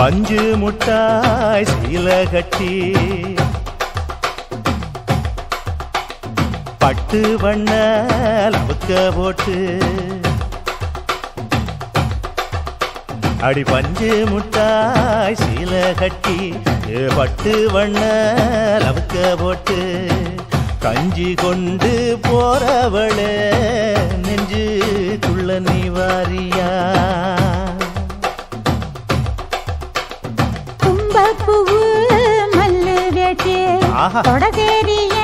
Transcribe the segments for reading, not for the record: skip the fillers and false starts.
பஞ்சு முட்டாய் சீல கட்டி பட்டு வண்ண லவுக்க போட்டு அடி பஞ்சு முட்டாய் சீல கட்டி பட்டு வண்ண லவுக்க போட்டு கஞ்சி கொண்டு போறவளே நெஞ்சுக்குள்ள நீ வாரியா கும்பப்பூவு மல்லு வேட்டி தொடதேரிய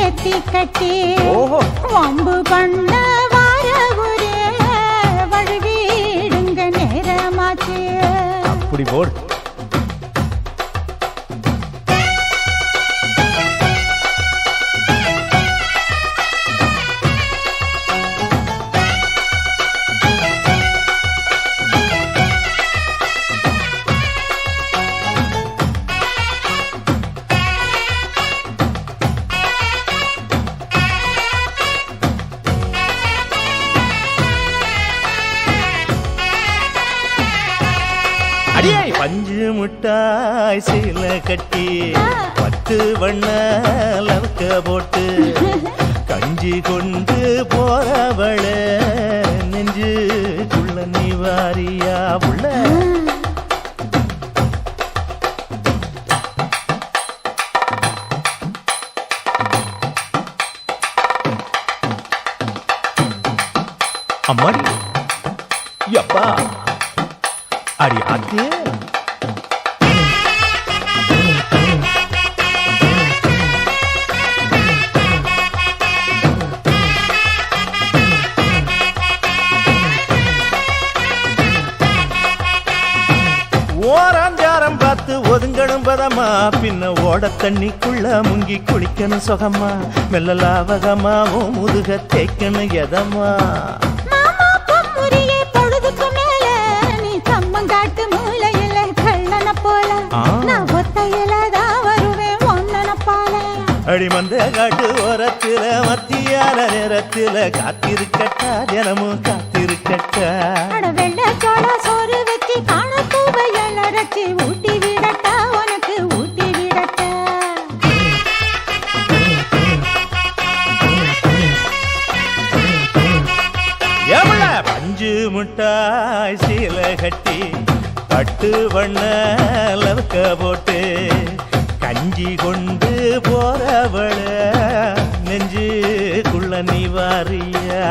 ஏத்தி கட்டி வம்பு பண்ண வார ஒரே வழுவிடுங்க நேரமாச்சு அப்படி போடு அடியே பஞ்சு முட்டாய் சீல கட்டி பட்டு வண்ண லவுக்க போட்டு கஞ்சி கொண்டு போறவள நெஞ்சுக்குள்ள நீ வாரியா உள்ள அம்மாடி யப்பா அடி அது ஓராஞ்சாரம் பார்த்து ஒதுங்கணும் பதமா பின்ன ஓட தண்ணிக்குள்ள முங்கி குளிக்கணும் சுகமா மெல்ல லாவகமாவோ முதுக தேய்க்கணும் எதமா காட்டு மூலையில கள்ளன போல நான் ஒத்தையிலதான் வருவேன் ஒன்னன போல அடிமந்த காட்டு ஓரத்துல மத்தியான நேரத்துல காத்திருக்கட்டா தினமும் காத்திருக்கட்டா வெள்ள சோள சோறு வச்சு காண பூவையல் அரைச்சி ஊட்டி விடட்டா உனக்கு ஊட்டி விடட்டா எவ்வள பஞ்சு முட்டாய் சீல கட்டி பட்டு வண்ண லவுக்க போட்டு கஞ்சி கொண்டு போறவள நெஞ்சுக்குள்ள நீ வாரியா